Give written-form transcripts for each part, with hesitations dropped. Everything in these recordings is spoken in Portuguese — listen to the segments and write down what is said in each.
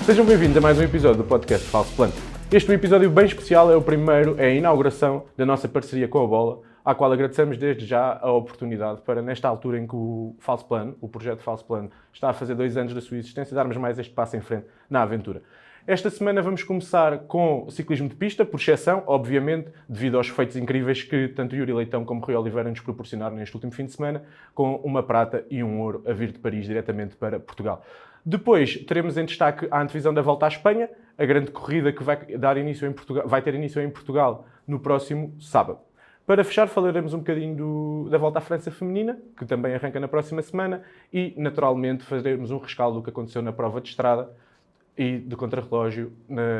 Sejam bem-vindos a mais um episódio do podcast Falso Plano. Este é um episódio bem especial, é o primeiro, é a inauguração da nossa parceria com a Bola, à qual agradecemos desde já a oportunidade para, nesta altura em que o Falso Plano, o projeto Falso Plano, está a fazer 2 anos da sua existência, darmos mais este passo em frente na aventura. Esta semana vamos começar com ciclismo de pista, por exceção, obviamente, devido aos feitos incríveis que tanto Yuri Leitão como Rui Oliveira nos proporcionaram neste último fim de semana, com uma prata e um ouro a vir de Paris diretamente para Portugal. Depois teremos em destaque a antevisão da Volta à Espanha, a grande corrida que vai ter início em Portugal no próximo sábado. Para fechar, falaremos um bocadinho da Volta à França feminina, que também arranca na próxima semana, e, naturalmente, faremos um rescaldo do que aconteceu na prova de estrada e de contrarrelógio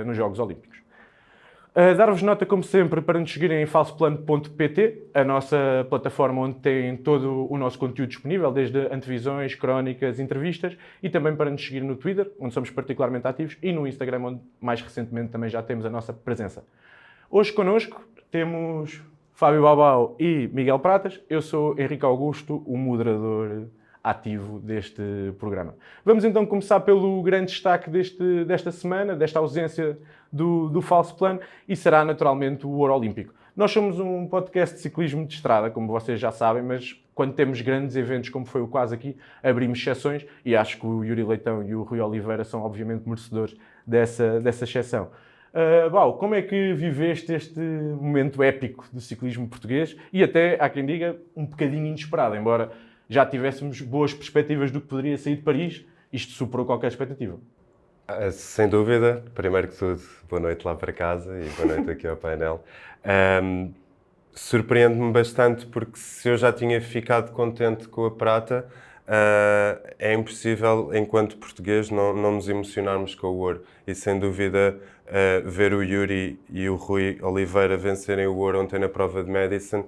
nos Jogos Olímpicos. Dar-vos nota, como sempre, para nos seguirem em falsoplano.pt, a nossa plataforma onde tem todo o nosso conteúdo disponível, desde antevisões, crónicas, entrevistas, e também para nos seguir no Twitter, onde somos particularmente ativos, e no Instagram, onde mais recentemente também já temos a nossa presença. Hoje connosco temos Fábio Balbao e Miguel Pratas. Eu sou Henrique Augusto, o moderador ativo deste programa. Vamos então começar pelo grande destaque desta semana, desta ausência do Falso Plano, e será naturalmente o Ouro Olímpico. Nós somos um podcast de ciclismo de estrada, como vocês já sabem, mas quando temos grandes eventos, como foi o caso aqui, abrimos exceções, e acho que o Yuri Leitão e o Rui Oliveira são obviamente merecedores dessa exceção. Bal, como é que viveste este momento épico do ciclismo português e até, há quem diga, um bocadinho inesperado, embora já tivéssemos boas perspectivas do que poderia sair de Paris, isto superou qualquer expectativa. Sem dúvida. Primeiro que tudo, boa noite lá para casa e boa noite aqui ao painel. Surpreende-me bastante porque se eu já tinha ficado contente com a prata, é impossível, enquanto português, não nos emocionarmos com o ouro. E sem dúvida, ver o Yuri e o Rui Oliveira vencerem o ouro ontem na prova de Madison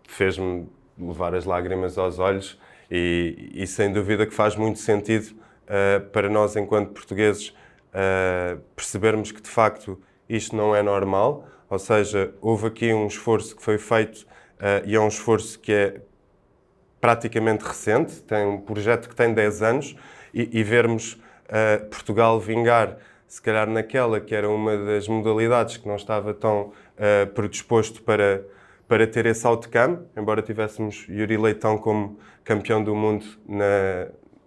fez-me levar as lágrimas aos olhos e sem dúvida que faz muito sentido para nós, enquanto portugueses, percebermos que de facto isto não é normal, ou seja, houve aqui um esforço que foi feito e é um esforço que é praticamente recente, tem um projeto que tem 10 anos e vermos Portugal vingar, se calhar naquela que era uma das modalidades que não estava tão predisposto para ter esse outcome, embora tivéssemos Yuri Leitão como campeão do mundo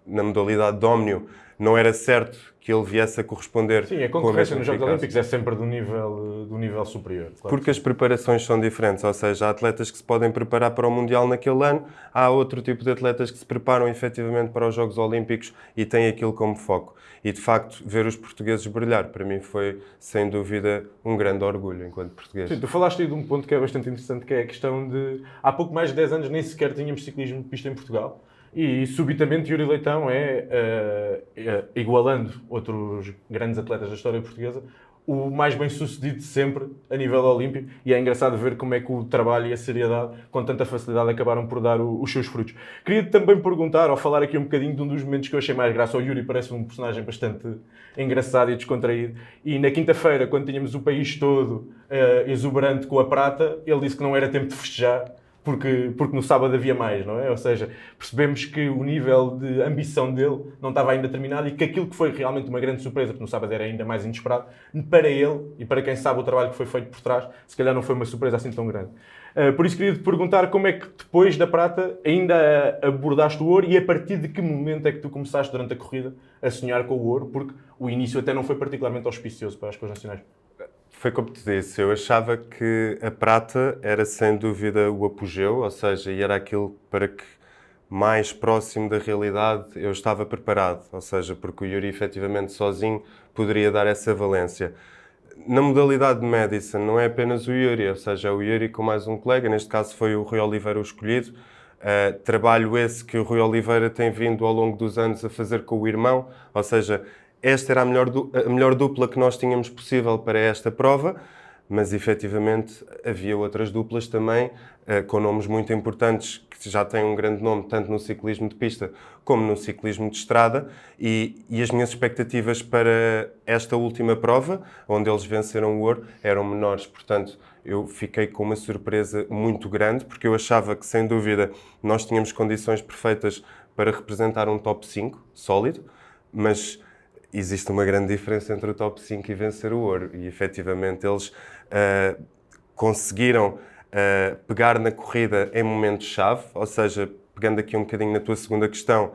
na modalidade de ómnio, não era certo que ele viesse a corresponder. Sim, a concorrência nos Jogos Olímpicos é sempre do nível superior. Claro. Porque as preparações são diferentes, ou seja, há atletas que se podem preparar para o Mundial naquele ano, há outro tipo de atletas que se preparam efetivamente para os Jogos Olímpicos e têm aquilo como foco. E, de facto, ver os portugueses brilhar, para mim foi, sem dúvida, um grande orgulho enquanto português. Sim, tu falaste aí de um ponto que é bastante interessante, que é a questão de... Há pouco mais de 10 anos nem sequer tínhamos ciclismo de pista em Portugal. E, subitamente, Yuri Leitão igualando outros grandes atletas da história portuguesa, o mais bem-sucedido de sempre a nível olímpico, e é engraçado ver como é que o trabalho e a seriedade, com tanta facilidade, acabaram por dar os seus frutos. Queria também perguntar, ou falar aqui um bocadinho de um dos momentos que eu achei mais graça. O Yuri parece um personagem bastante engraçado e descontraído, e na quinta-feira, quando tínhamos o país todo exuberante com a prata, ele disse que não era tempo de festejar, porque no sábado havia mais, não é? Ou seja, percebemos que o nível de ambição dele não estava ainda terminado e que aquilo que foi realmente uma grande surpresa, porque no sábado era ainda mais inesperado, para ele e para quem sabe o trabalho que foi feito por trás, se calhar não foi uma surpresa assim tão grande. Por isso queria te perguntar como é que depois da prata ainda abordaste o ouro e a partir de que momento é que tu começaste durante a corrida a sonhar com o ouro, porque o início até não foi particularmente auspicioso para as coisas nacionais. Foi como te disse, eu achava que a prata era sem dúvida o apogeu, ou seja, e era aquilo para que mais próximo da realidade eu estava preparado, ou seja, porque o Yuri efetivamente sozinho poderia dar essa valência. Na modalidade de Madison não é apenas o Yuri, ou seja, é o Yuri com mais um colega, neste caso foi o Rui Oliveira o escolhido, trabalho esse que o Rui Oliveira tem vindo ao longo dos anos a fazer com o irmão, ou seja, esta era a melhor dupla que nós tínhamos possível para esta prova, mas efetivamente havia outras duplas também, com nomes muito importantes, que já têm um grande nome, tanto no ciclismo de pista como no ciclismo de estrada, e as minhas expectativas para esta última prova, onde eles venceram o ouro, eram menores. Portanto, eu fiquei com uma surpresa muito grande, porque eu achava que, sem dúvida, nós tínhamos condições perfeitas para representar um top 5 sólido, mas existe uma grande diferença entre o top 5 e vencer o ouro. E efetivamente eles conseguiram pegar na corrida em momentos-chave, ou seja, pegando aqui um bocadinho na tua segunda questão,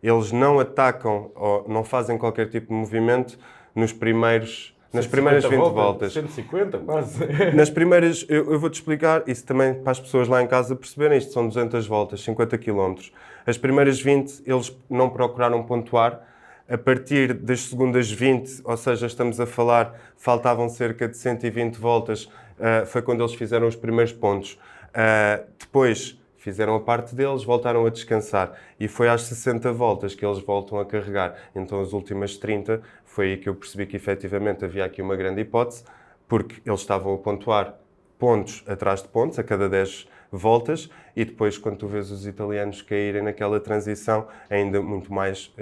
eles não atacam ou não fazem qualquer tipo de movimento nas primeiras 20 voltas. 150, quase. Nas primeiras, eu vou-te explicar, isso também para as pessoas lá em casa perceberem, isto são 200 voltas, 50 km. As primeiras 20 eles não procuraram pontuar, a partir das segundas 20, ou seja, estamos a falar, faltavam cerca de 120 voltas, foi quando eles fizeram os primeiros pontos. Depois fizeram a parte deles, voltaram a descansar e foi às 60 voltas que eles voltam a carregar. Então as últimas 30 foi aí que eu percebi que efetivamente havia aqui uma grande hipótese, porque eles estavam a pontuar pontos atrás de pontos a cada 10 voltas e depois quando tu vês os italianos caírem naquela transição, ainda muito mais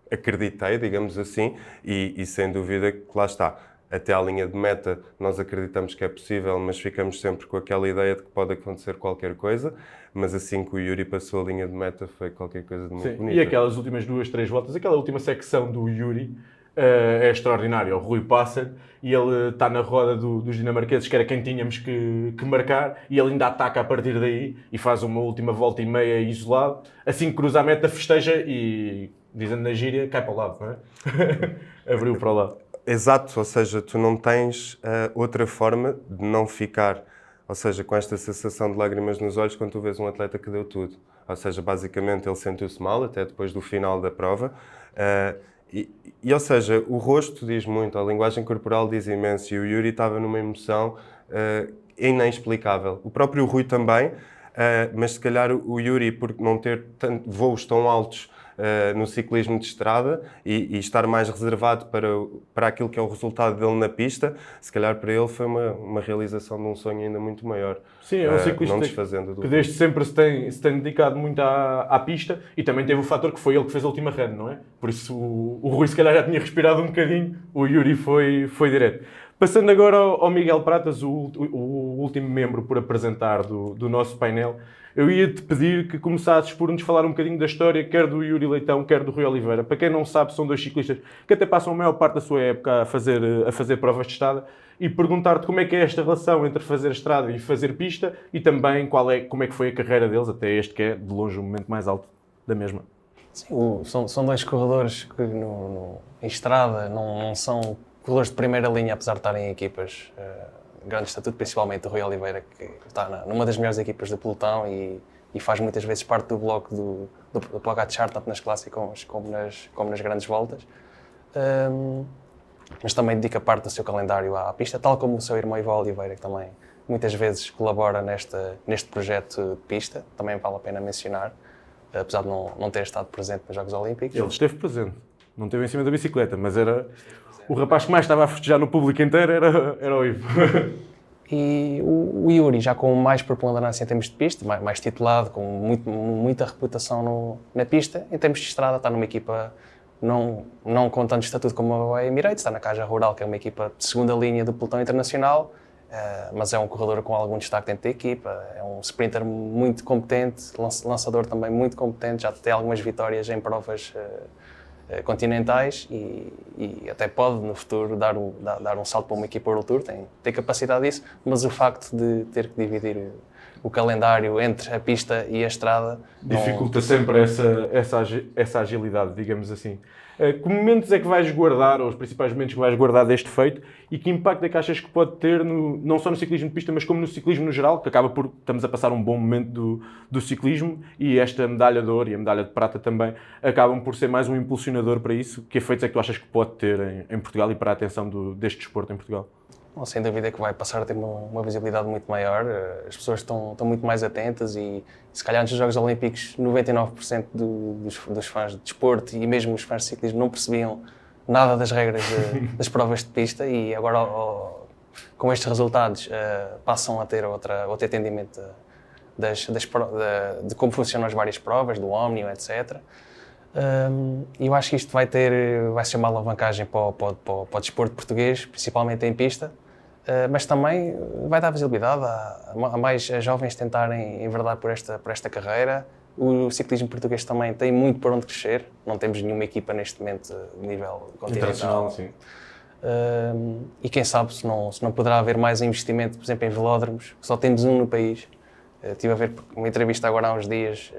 acreditei, digamos assim, e sem dúvida que lá está. Até à linha de meta nós acreditamos que é possível, mas ficamos sempre com aquela ideia de que pode acontecer qualquer coisa, mas assim que o Yuri passou a linha de meta foi qualquer coisa de muito bonito. E aquelas últimas 2, 3 voltas, aquela última secção do Yuri é extraordinária. O Rui passa e ele está na roda dos dinamarqueses, que era quem tínhamos que marcar, e ele ainda ataca a partir daí e faz uma última volta e meia isolado. Assim que cruza a meta, festeja e, dizendo na gíria, cai para o lado, não é? Abriu para o lado. Exato, ou seja, tu não tens outra forma de não ficar, ou seja, com esta sensação de lágrimas nos olhos quando tu vês um atleta que deu tudo. Ou seja, basicamente ele sentiu-se mal até depois do final da prova ou seja, o rosto diz muito, a linguagem corporal diz imenso e o Yuri estava numa emoção inexplicável. O próprio Rui também, mas se calhar o Yuri, por não ter voos tão altos no ciclismo de estrada e estar mais reservado para aquilo que é o resultado dele na pista, se calhar para ele foi uma realização de um sonho ainda muito maior. Sim, é um ciclista que desde sempre se tem dedicado muito à pista e também teve o fator que foi ele que fez a última run, não é? Por isso o Rui se calhar já tinha respirado um bocadinho, o Yuri foi direto. Passando agora ao Miguel Pratas, o último membro por apresentar do nosso painel, eu ia-te pedir que começasses por nos falar um bocadinho da história, quer do Yuri Leitão, quer do Rui Oliveira. Para quem não sabe, são dois ciclistas que até passam a maior parte da sua época a fazer provas de estrada e perguntar-te como é que é esta relação entre fazer estrada e fazer pista e também como é que foi a carreira deles até este que é, de longe, o momento mais alto da mesma. Sim, são dois corredores que em estrada não são corredores de primeira linha, apesar de estarem em equipas de grande estatuto, principalmente o Rui Oliveira, que está numa das melhores equipas do pelotão e faz muitas vezes parte do bloco do Pogacar Chart, tanto nas clássicas como nas grandes voltas. Mas também dedica parte do seu calendário à pista, tal como o seu irmão Ivo Oliveira, que também muitas vezes colabora neste projeto de pista, também vale a pena mencionar, apesar de não ter estado presente nos Jogos Olímpicos. Ele esteve presente, não esteve em cima da bicicleta, mas era o rapaz que mais estava a festejar no público inteiro era o Ivo. E o Yuri, já com mais preponderância em termos de pista, mais titulado, com muita reputação na pista, em termos de estrada, está numa equipa não com tanto estatuto como a Emirates, está na Caja Rural, que é uma equipa de segunda linha do pelotão internacional, mas é um corredor com algum destaque dentro da equipa, é um sprinter muito competente, lançador também muito competente, já tem algumas vitórias em provas continentais e até pode no futuro dar um salto para uma equipa World Tour, tem capacidade disso, mas o facto de ter que dividir o calendário entre a pista e a estrada dificulta sempre essa agilidade, digamos assim. Que momentos é que vais guardar, ou os principais momentos que vais guardar deste feito, e que impacto é que achas que pode ter, não só no ciclismo de pista, mas como no ciclismo no geral, que estamos a passar um bom momento do ciclismo, e esta medalha de ouro e a medalha de prata também acabam por ser mais um impulsionador para isso. Que efeitos é que tu achas que pode ter em Portugal e para a atenção deste desporto em Portugal? Sem dúvida que vai passar a ter uma visibilidade muito maior, as pessoas estão muito mais atentas e se calhar antes dos Jogos Olímpicos 99% dos fãs de desporto e mesmo os fãs de ciclismo não percebiam nada das regras das provas de pista e agora com estes resultados passam a ter outro entendimento de como funcionam as várias provas, do Omnium, etc. E eu acho que isto vai ser uma alavancagem para o desporto português, principalmente em pista, mas também vai dar visibilidade a mais jovens tentarem enverdar por esta carreira, O ciclismo português também tem muito para onde crescer. Não temos nenhuma equipa neste momento de nível continental. Internacional, sim. E quem sabe se não poderá haver mais investimento, por exemplo, em velódromos, que só temos um no país. Estive a ver uma entrevista agora há uns dias,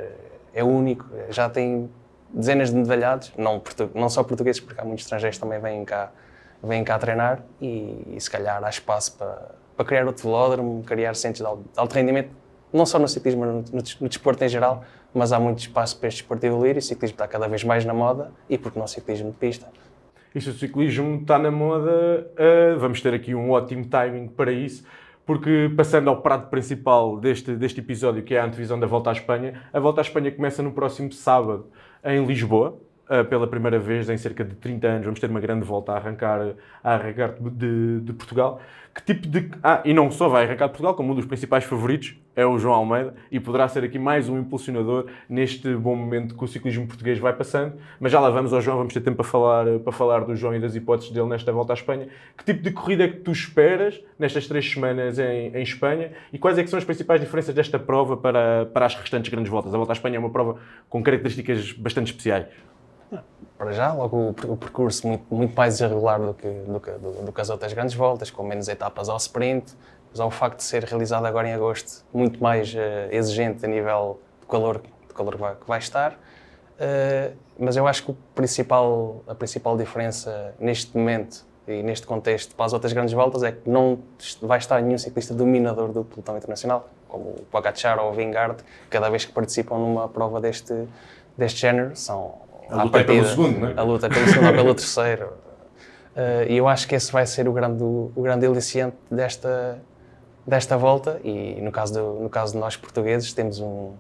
é único, já tem dezenas de medalhados, não só portugueses, porque há muitos estrangeiros que também vêm cá treinar e se calhar há espaço para criar outro velódromo, criar centros de alto rendimento, não só no ciclismo, no desporto em geral, mas há muito espaço para este desporto evoluir e o ciclismo está cada vez mais na moda e porque não ciclismo de pista. E se o ciclismo está na moda, vamos ter aqui um ótimo timing para isso, porque passando ao prato principal deste episódio, que é a antevisão da Volta à Espanha, a Volta à Espanha começa no próximo sábado em Lisboa, pela primeira vez em cerca de 30 anos. Vamos ter uma grande volta a arrancar de Portugal. Que tipo de... e não só vai arrancar de Portugal, como um dos principais favoritos é o João Almeida e poderá ser aqui mais um impulsionador neste bom momento que o ciclismo português vai passando. Mas já lá vamos ao João, vamos ter tempo para falar do João e das hipóteses dele nesta Volta à Espanha. Que tipo de corrida é que tu esperas nestas 3 semanas em Espanha e quais é que são as principais diferenças desta prova para as restantes grandes voltas? A Volta à Espanha é uma prova com características bastante especiais. Para já, logo o percurso muito mais irregular do que as outras grandes voltas, com menos etapas ao sprint, mas ao facto de ser realizado agora em agosto, muito mais exigente a nível de calor que vai estar. Mas eu acho que a principal diferença neste momento e neste contexto para as outras grandes voltas é que não vai estar nenhum ciclista dominador do pelotão internacional, como o Pogacar ou o Vingegaard, cada vez que participam numa prova deste género, são a luta pelo segundo, não é? A luta pelo segundo ou pelo terceiro. E eu acho que esse vai ser o grande aliciante desta volta. E no caso de nós portugueses, temos o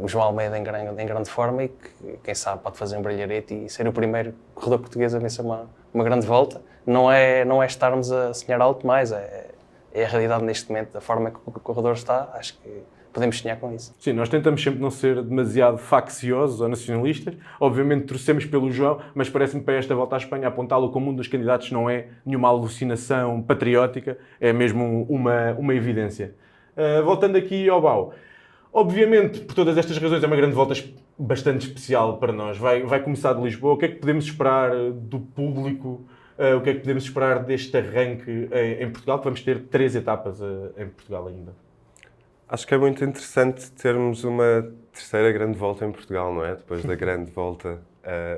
João Almeida em grande forma e que, quem sabe, pode fazer um brilharete e ser o primeiro corredor português a vencer uma grande volta. Não é estarmos a sonhar alto mais, é a realidade neste momento, da forma que o corredor está. Acho que podemos sonhar com isso. Sim, nós tentamos sempre não ser demasiado facciosos ou nacionalistas. Obviamente torcemos pelo João, mas parece-me para esta Volta à Espanha apontá-lo como um dos candidatos não é nenhuma alucinação patriótica, é mesmo uma evidência. Voltando aqui ao BAU. Obviamente, por todas estas razões, é uma grande volta bastante especial para nós. Vai começar de Lisboa. O que é que podemos esperar do público? O que é que podemos esperar deste arranque em Portugal? Que vamos ter 3 etapas em Portugal ainda. Acho que é muito interessante termos uma terceira grande volta em Portugal, não é? Depois da grande volta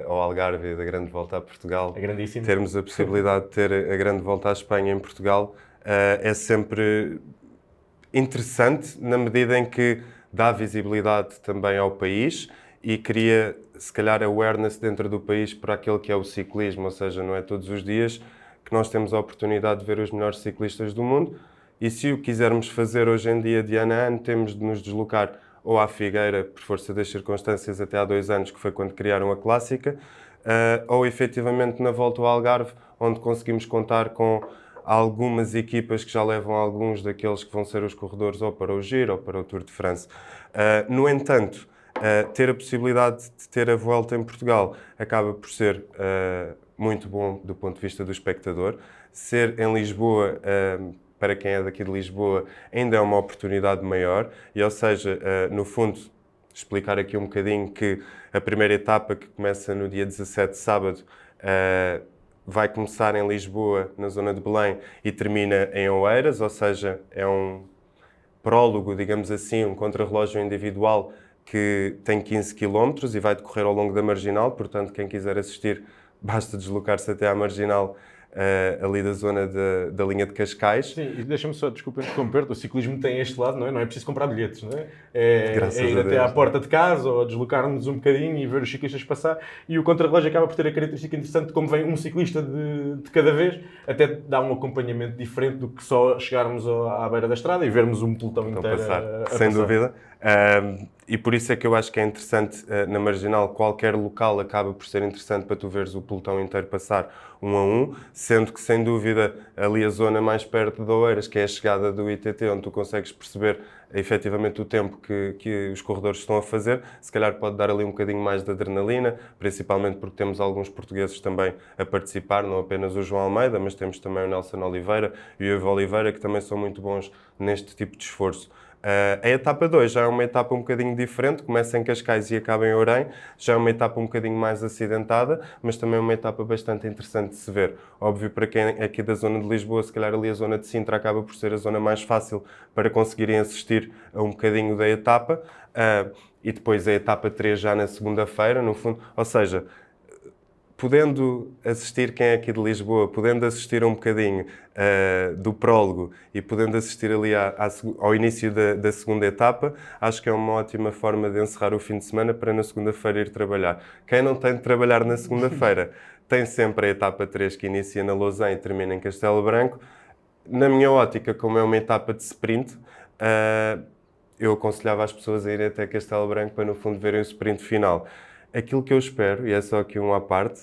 ao Algarve e da grande volta a Portugal. É grandíssimo. Termos a possibilidade de ter a grande volta à Espanha em Portugal é sempre interessante na medida em que dá visibilidade também ao país e cria, se calhar, awareness dentro do país para aquilo que é o ciclismo, ou seja, não é todos os dias que nós temos a oportunidade de ver os melhores ciclistas do mundo. E se o quisermos fazer hoje em dia, de ano a ano, temos de nos deslocar ou à Figueira, por força das circunstâncias, até há 2 anos, que foi quando criaram a Clássica, ou efetivamente na volta ao Algarve, onde conseguimos contar com algumas equipas que já levam alguns daqueles que vão ser os corredores ou para o Giro ou para o Tour de France. No entanto, ter a possibilidade de ter a volta em Portugal acaba por ser muito bom do ponto de vista do espectador. Ser em Lisboa... para quem é daqui de Lisboa, ainda é uma oportunidade maior. E, ou seja, no fundo, explicar aqui um bocadinho que a primeira etapa, que começa no dia 17, sábado, vai começar em Lisboa, na zona de Belém, e termina em Oeiras, ou seja, é um prólogo, digamos assim, um contrarrelógio individual que tem 15 km e vai decorrer ao longo da Marginal. Portanto, quem quiser assistir, basta deslocar-se até à Marginal, ali da zona da linha de Cascais. Sim, e deixa-me só, desculpa interromper, o ciclismo tem este lado, não é? Não é preciso comprar bilhetes, não é? É ir até à porta de casa ou deslocar-nos um bocadinho e ver os ciclistas passar. E o contrarrelógio acaba por ter a característica interessante de como vem um ciclista de cada vez, até dá um acompanhamento diferente do que só chegarmos à beira da estrada e vermos um pelotão inteiro passar. a Sem passar. dúvida. E por isso é que eu acho que é interessante, na Marginal, qualquer local acaba por ser interessante para tu veres o pelotão inteiro passar 1 a 1, sendo que, sem dúvida, ali a zona mais perto de Oeiras, que é a chegada do ITT, onde tu consegues perceber efetivamente o tempo que os corredores estão a fazer, se calhar pode dar ali um bocadinho mais de adrenalina, principalmente porque temos alguns portugueses também a participar, não apenas o João Almeida, mas temos também o Nelson Oliveira e o Ivo Oliveira, que também são muito bons neste tipo de esforço. A etapa 2 já é uma etapa um bocadinho diferente, começa em Cascais e acaba em Ourém, já é uma etapa um bocadinho mais acidentada, mas também é uma etapa bastante interessante de se ver. Óbvio, para quem é aqui da zona de Lisboa, se calhar ali a zona de Sintra acaba por ser a zona mais fácil para conseguirem assistir a um bocadinho da etapa, e depois a etapa 3 já na segunda-feira, no fundo, ou seja, podendo assistir quem é aqui de Lisboa, podendo assistir a um bocadinho do prólogo e podendo assistir ali ao início da segunda etapa, acho que é uma ótima forma de encerrar o fim de semana para na segunda-feira ir trabalhar. Quem não tem de trabalhar na segunda-feira tem sempre a etapa 3 que inicia na Lousã e termina em Castelo Branco. Na minha ótica, como é uma etapa de sprint, eu aconselhava as pessoas a irem até Castelo Branco para no fundo verem o sprint final. Aquilo que eu espero, e é só aqui um à parte,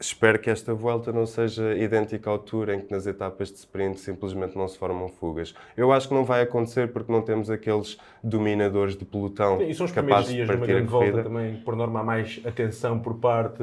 espero que esta volta não seja idêntica ao Tour, em que nas etapas de sprint simplesmente não se formam fugas. Eu acho que não vai acontecer porque não temos aqueles dominadores de pelotão Sim, e são os primeiros capazes de dias de uma partir a grande volta corrida. também, por norma, há mais atenção por parte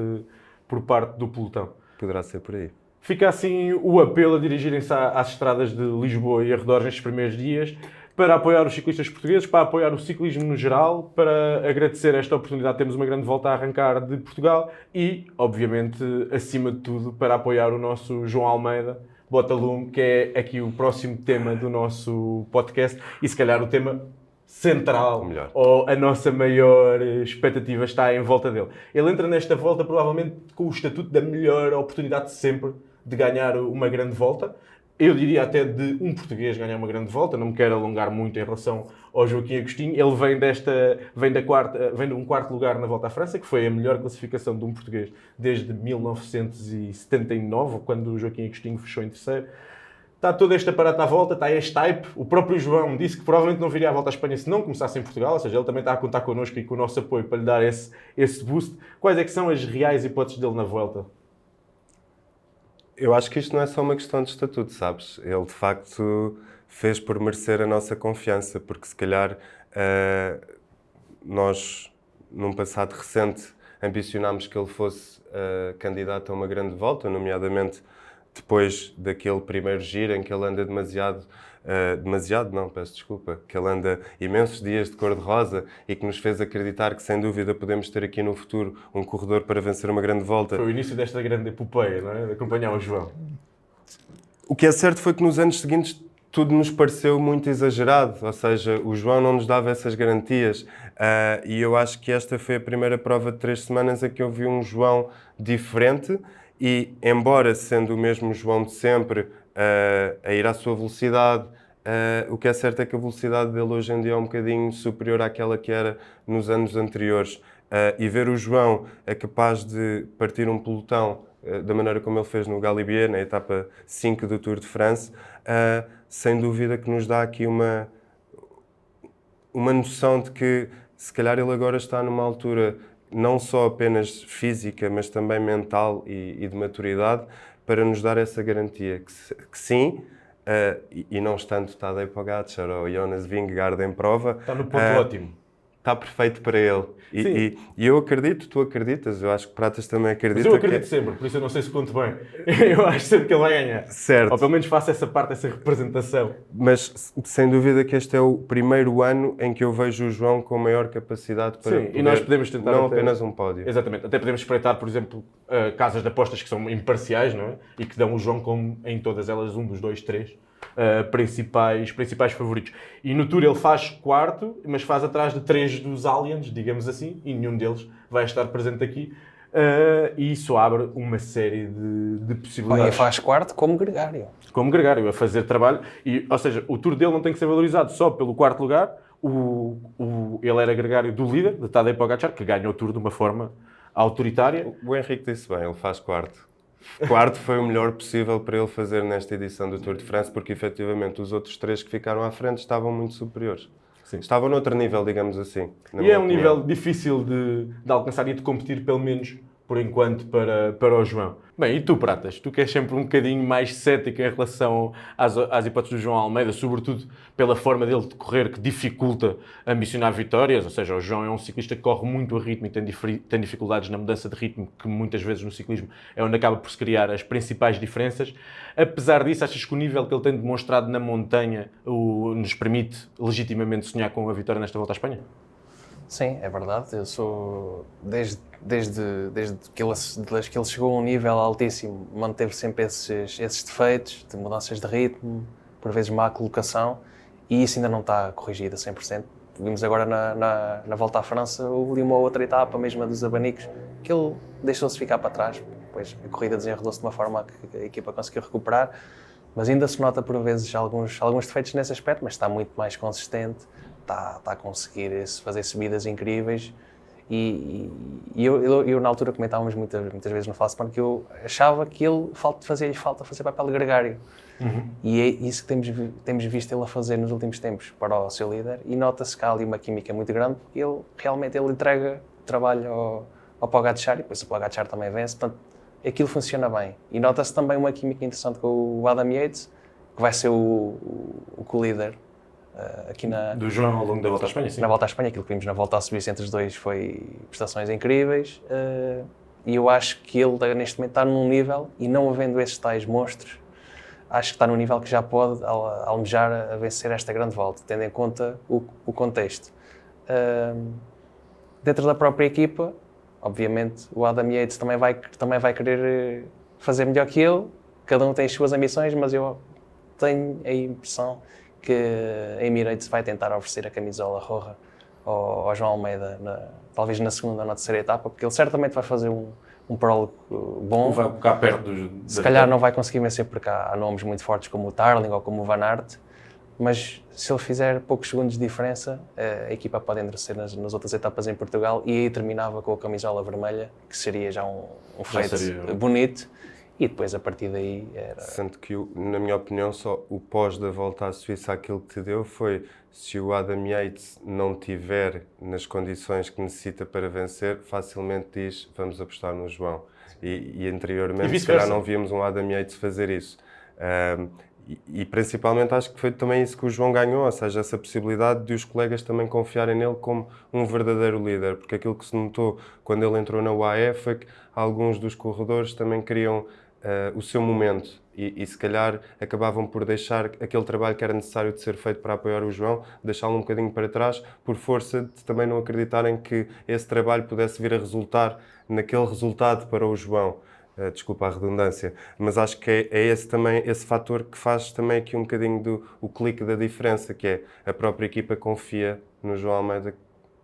do pelotão. Poderá ser por aí. Fica assim o apelo a dirigirem-se às estradas de Lisboa e arredores nestes primeiros dias para apoiar os ciclistas portugueses, para apoiar o ciclismo no geral, para agradecer esta oportunidade de termos uma grande volta a arrancar de Portugal e, obviamente, acima de tudo, para apoiar o nosso João Almeida, Botalume, que é aqui o próximo tema do nosso podcast e, se calhar, o tema central, Melhor. ou a nossa maior expectativa está em volta dele. Ele entra nesta volta provavelmente com o estatuto da melhor oportunidade de sempre de ganhar uma grande volta. Eu diria até de um português ganhar uma grande volta, não me quero alongar muito em relação ao Joaquim Agostinho. Ele vem de um quarto lugar na Volta à França, que foi a melhor classificação de um português desde 1979, quando o Joaquim Agostinho fechou em terceiro. Está todo este aparato à volta, está este hype. O próprio João disse que provavelmente não viria à volta à Espanha se não começasse em Portugal, ou seja, ele também está a contar connosco e com o nosso apoio para lhe dar esse boost. Quais é que são as reais hipóteses dele na volta? Eu acho que isto não é só uma questão de estatuto, sabes? Ele, de facto, fez por merecer a nossa confiança, porque se calhar nós, num passado recente, ambicionámos que ele fosse candidato a uma grande volta, nomeadamente depois daquele primeiro giro em que ele anda que ele anda imensos dias de cor-de-rosa e que nos fez acreditar que, sem dúvida, podemos ter aqui no futuro um corredor para vencer uma grande volta. Foi o início desta grande epopeia, não é? De acompanhar o João. O que é certo foi que nos anos seguintes tudo nos pareceu muito exagerado, ou seja, o João não nos dava essas garantias e eu acho que esta foi a primeira prova de 3 semanas em que eu vi um João diferente e, embora sendo o mesmo João de sempre, a ir à sua velocidade, o que é certo é que a velocidade dele hoje em dia é um bocadinho superior àquela que era nos anos anteriores. E ver o João capaz de partir um pelotão da maneira como ele fez no Galibier, na etapa 5 do Tour de France, sem dúvida que nos dá aqui uma noção de que se calhar ele agora está numa altura não só apenas física, mas também mental e de maturidade, para nos dar essa garantia que sim, e não estando Tadej Pogačar ou Jonas Vingegaard em prova, Está no ponto ótimo. está perfeito para ele. E eu acredito, tu acreditas, eu acho que Pratas também acredita. Mas eu acredito sempre, por isso eu não sei se conto bem. Eu acho sempre que ele vai ganhar. Certo. Ou pelo menos faço essa parte, essa representação. Mas sem dúvida que este é o primeiro ano em que eu vejo o João com maior capacidade para Sim, e nós podemos tentar não até... apenas um pódio. Exatamente. Até podemos espreitar, por exemplo, casas de apostas que são imparciais, não é? E que dão o João como, em todas elas, um dos 2, 3 principais favoritos. E no Tour ele faz quarto, mas faz atrás de 3 dos Aliens, digamos assim, e nenhum deles vai estar presente aqui. E isso abre uma série de possibilidades. Olha, faz quarto como gregário. Como gregário, a fazer trabalho. Ou seja, o Tour dele não tem que ser valorizado só pelo quarto lugar. Ele era gregário do líder, de Tadej Pogačar, que ganhou o Tour de uma forma autoritária. O Henrique disse bem, ele faz quarto. Quarto foi o melhor possível para ele fazer nesta edição do Tour de France, porque efetivamente os outros 3 que ficaram à frente estavam muito superiores. Sim. Estavam noutro nível, digamos assim. E é um nível difícil de alcançar e de competir, pelo menos por enquanto, para o João. Bem, e tu, Pratas? Tu que és sempre um bocadinho mais cético em relação às hipóteses do João Almeida, sobretudo pela forma dele de correr que dificulta ambicionar vitórias, ou seja, o João é um ciclista que corre muito a ritmo e tem dificuldades na mudança de ritmo, que muitas vezes no ciclismo é onde acaba por se criar as principais diferenças. Apesar disso, achas que o nível que ele tem demonstrado na montanha nos permite legitimamente sonhar com a vitória nesta Volta à Espanha? Sim, é verdade. Eu sou, desde que ele chegou a um nível altíssimo, manteve sempre esses defeitos de mudanças de ritmo, por vezes má colocação, e isso ainda não está corrigido a 100%. Vimos agora na Volta à França, houve uma outra etapa, mesmo a dos abanicos, que ele deixou-se ficar para trás, depois a corrida desenredou-se de uma forma que a equipa conseguiu recuperar, mas ainda se nota por vezes alguns defeitos nesse aspecto, mas está muito mais consistente. Está a conseguir fazer subidas incríveis e eu na altura comentávamos muitas vezes no Fastplan que eu achava que ele fazia-lhe falta fazer papel de gregário. E é isso que temos visto ele a fazer nos últimos tempos para o seu líder, e nota-se que há ali uma química muito grande, porque ele realmente entrega trabalho ao Pogačar, e depois o Pogačar também vence, portanto aquilo funciona bem. E nota-se também uma química interessante com o Adam Yates, que vai ser o co-líder aqui do João ao longo da Volta à Espanha, sim. Na Volta à Espanha, aquilo que vimos na Volta à Suíça entre os dois foi prestações incríveis, e eu acho que ele neste momento está num nível, e não havendo esses tais monstros, acho que está num nível que já pode almejar a vencer esta grande volta, tendo em conta o contexto. Dentro da própria equipa, obviamente o Adam Yates também vai querer fazer melhor que ele, cada um tem as suas ambições, mas eu tenho a impressão que a Emirates vai tentar oferecer a camisola roja ao João Almeida, talvez na segunda ou na terceira etapa, porque ele certamente vai fazer um prólogo bom. Vai ficar perto Se calhar não vai conseguir vencer, porque há nomes muito fortes como o Tarling ou como o Van Aert, mas se ele fizer poucos segundos de diferença, a equipa pode endurecer nas outras etapas em Portugal, e aí terminava com a camisola vermelha, que seria já um feito bonito. E depois, a partir daí, era... Sendo que, na minha opinião, só o pós da Volta à Suíça, aquilo que te deu foi, se o Adam Yates não tiver nas condições que necessita para vencer, facilmente diz, vamos apostar no João. E anteriormente, se calhar não víamos um Adam Yates fazer isso. E principalmente acho que foi também isso que o João ganhou, ou seja, essa possibilidade de os colegas também confiarem nele como um verdadeiro líder, porque aquilo que se notou quando ele entrou na UAE foi que alguns dos corredores também queriam o seu momento e se calhar acabavam por deixar aquele trabalho que era necessário de ser feito para apoiar o João, deixá-lo um bocadinho para trás, por força de também não acreditarem que esse trabalho pudesse vir a resultar naquele resultado para o João. Desculpa a redundância, mas acho que é esse fator que faz também aqui um bocadinho o clique da diferença, que é a própria equipa confia no João Almeida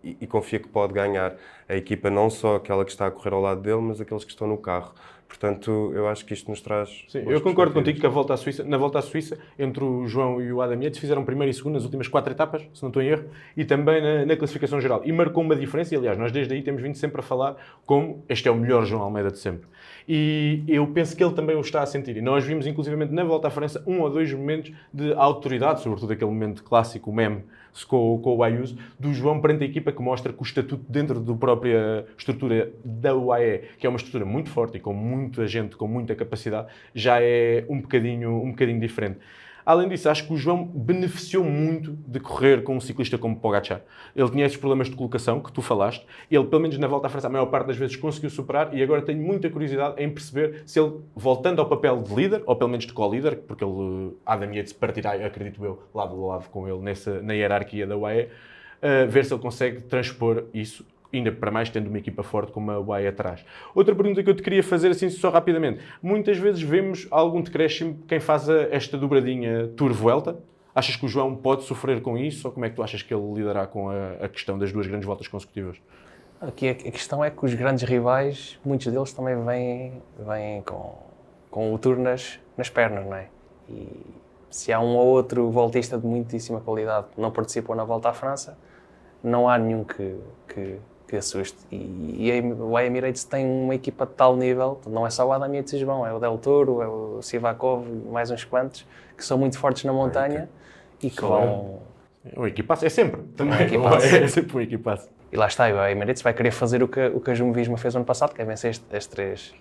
e confia que pode ganhar. A equipa não só aquela que está a correr ao lado dele, mas aqueles que estão no carro. Portanto, eu acho que isto nos traz... Sim, eu concordo contigo que na Volta à Suíça, entre o João e o Adam Yates, fizeram primeiro e segundo nas últimas 4 etapas, se não estou em erro, e também na classificação geral. E marcou uma diferença, e aliás, nós desde aí temos vindo sempre a falar como este é o melhor João Almeida de sempre. E eu penso que ele também o está a sentir. E nós vimos, inclusivamente, na Volta à França, 1 ou 2 momentos de autoridade, sobretudo aquele momento clássico, o meme com o Ayuso, do João perante a equipa, que mostra que o estatuto dentro da própria estrutura da UAE, que é uma estrutura muito forte e com muita gente, com muita capacidade, já é um bocadinho diferente. Além disso, acho que o João beneficiou muito de correr com um ciclista como Pogačar. Ele tinha esses problemas de colocação que tu falaste. Ele, pelo menos na Volta à França, a maior parte das vezes conseguiu superar, e agora tenho muita curiosidade em perceber se ele, voltando ao papel de líder, ou pelo menos de co-líder, porque ele, Adam Yates partirá, acredito eu, lado a lado com ele na hierarquia da UAE, ver se ele consegue transpor isso, ainda para mais tendo uma equipa forte como a UAE atrás. Outra pergunta que eu te queria fazer, assim, só rapidamente. Muitas vezes vemos algum decréscimo quem faz esta dobradinha Tour-Vuelta. Achas que o João pode sofrer com isso, ou como é que tu achas que ele lidará com a questão das 2 grandes voltas consecutivas? Aqui a questão é que os grandes rivais, muitos deles também vêm com o Tour nas pernas, não é? E se há um ou outro voltista de muitíssima qualidade que não participou na Volta à França, não há nenhum que assuste. E o Emirates tem uma equipa de tal nível, não é só o Adam Yates e o João, é o Del Toro, é o Sivakov e mais uns quantos, que são muito fortes na montanha e que vão... Um equipaço, é sempre. Também. equipaço. É sempre um equipaço. E lá está, a Emirates vai querer fazer o que a Jumbo-Visma fez ano passado, que é vencer as três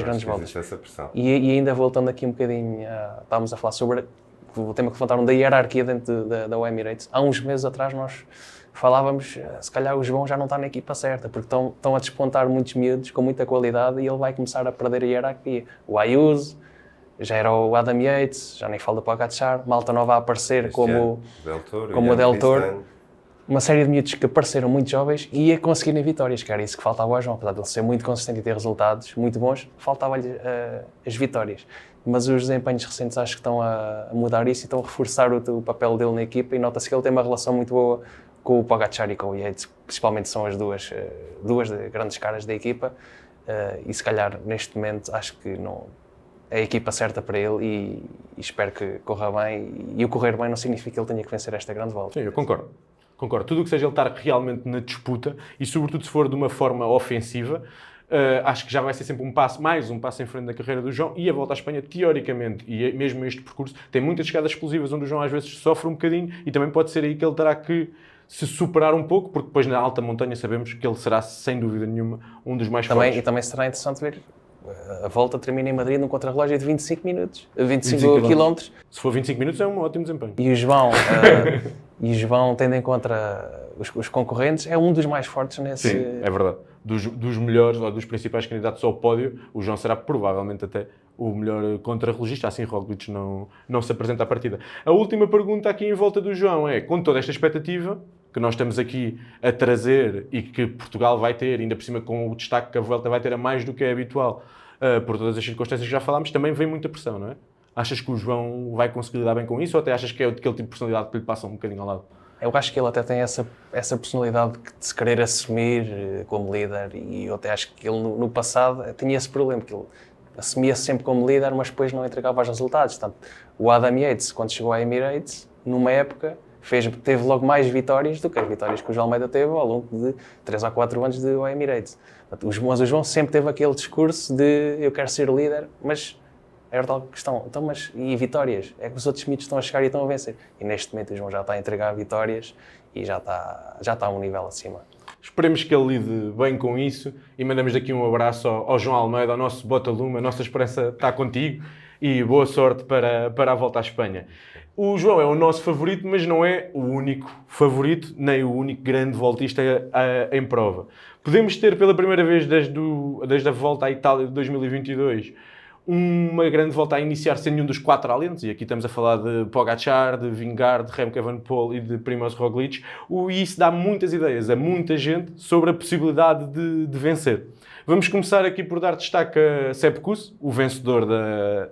grandes voltas. Essa pressão. E ainda voltando aqui um bocadinho, estávamos a falar sobre o tema que levantaram da hierarquia dentro da Emirates. Há uns meses atrás nós falávamos, se calhar o João já não está na equipa certa, porque estão a despontar muitos miúdos com muita qualidade e ele vai começar a perder a hierarquia. O Ayuso, já era o Adam Yates, já nem falo do Pogacar, malta nova a aparecer como o Del Toro. Uma série de miúdos que apareceram muito jovens e a conseguirem vitórias, que era isso que faltava ao João. Apesar de ele ser muito consistente e ter resultados muito bons, faltava-lhe as vitórias. Mas os desempenhos recentes acho que estão a mudar isso e estão a reforçar o papel dele na equipa e nota-se que ele tem uma relação muito boa com o Pogacar e com o Yates, principalmente são as duas grandes caras da equipa e se calhar neste momento acho que não é a equipa certa para ele e espero que corra bem e o correr bem não significa que ele tenha que vencer esta grande volta. Sim, eu concordo. Tudo o que seja ele estar realmente na disputa e sobretudo se for de uma forma ofensiva, acho que já vai ser sempre mais um passo em frente da carreira do João e a Volta à Espanha, teoricamente, e mesmo este percurso, tem muitas chegadas explosivas onde o João às vezes sofre um bocadinho e também pode ser aí que ele terá que se superar um pouco, porque depois na alta montanha sabemos que ele será, sem dúvida nenhuma, um dos mais fortes. E também será interessante ver, a volta termina em Madrid num contrarrelógio de 25 minutos, 25 km. Se for 25 minutos é um ótimo desempenho. E o João, tendo em conta os concorrentes, é um dos mais fortes nesse... Sim, é verdade. Dos melhores, ou dos principais candidatos ao pódio, o João será provavelmente até o melhor contrarrelogista, assim Roglic não se apresenta à partida. A última pergunta aqui em volta do João é, com toda esta expectativa que nós estamos aqui a trazer e que Portugal vai ter, ainda por cima com o destaque que a Vuelta vai ter a mais do que é habitual, por todas as circunstâncias que já falámos, também vem muita pressão, não é? Achas que o João vai conseguir lidar bem com isso ou até achas que é aquele tipo de personalidade que lhe passa um bocadinho ao lado? Eu acho que ele até tem essa personalidade de se querer assumir como líder e eu até acho que ele no passado tinha esse problema, que ele assumia-se sempre como líder, mas depois não entregava os resultados. Portanto, o Adam Yates, quando chegou à Emirates, numa época, teve logo mais vitórias do que as vitórias que o João Almeida teve ao longo de 3 ou 4 anos de Emirates. Mas o João sempre teve aquele discurso de eu quero ser líder, mas é verdade a questão, então, mas e vitórias? É que os outros mitos estão a chegar e estão a vencer. E neste momento o João já está a entregar vitórias e já está a um nível acima. Esperemos que ele lide bem com isso e mandamos daqui um abraço ao João Almeida, ao nosso Botalume, a nossa esperança está contigo e boa sorte para a Volta à Espanha. O João é o nosso favorito, mas não é o único favorito, nem o único grande voltista em prova. Podemos ter pela primeira vez desde a Volta à Itália de 2022 uma grande volta a iniciar sem nenhum dos 4 aliantes, e aqui estamos a falar de Pogacar, de Vingegaard, de Remco Evenepoel e de Primož Roglic, e isso dá muitas ideias a muita gente sobre a possibilidade de vencer. Vamos começar aqui por dar destaque a Sepp Kuss, o vencedor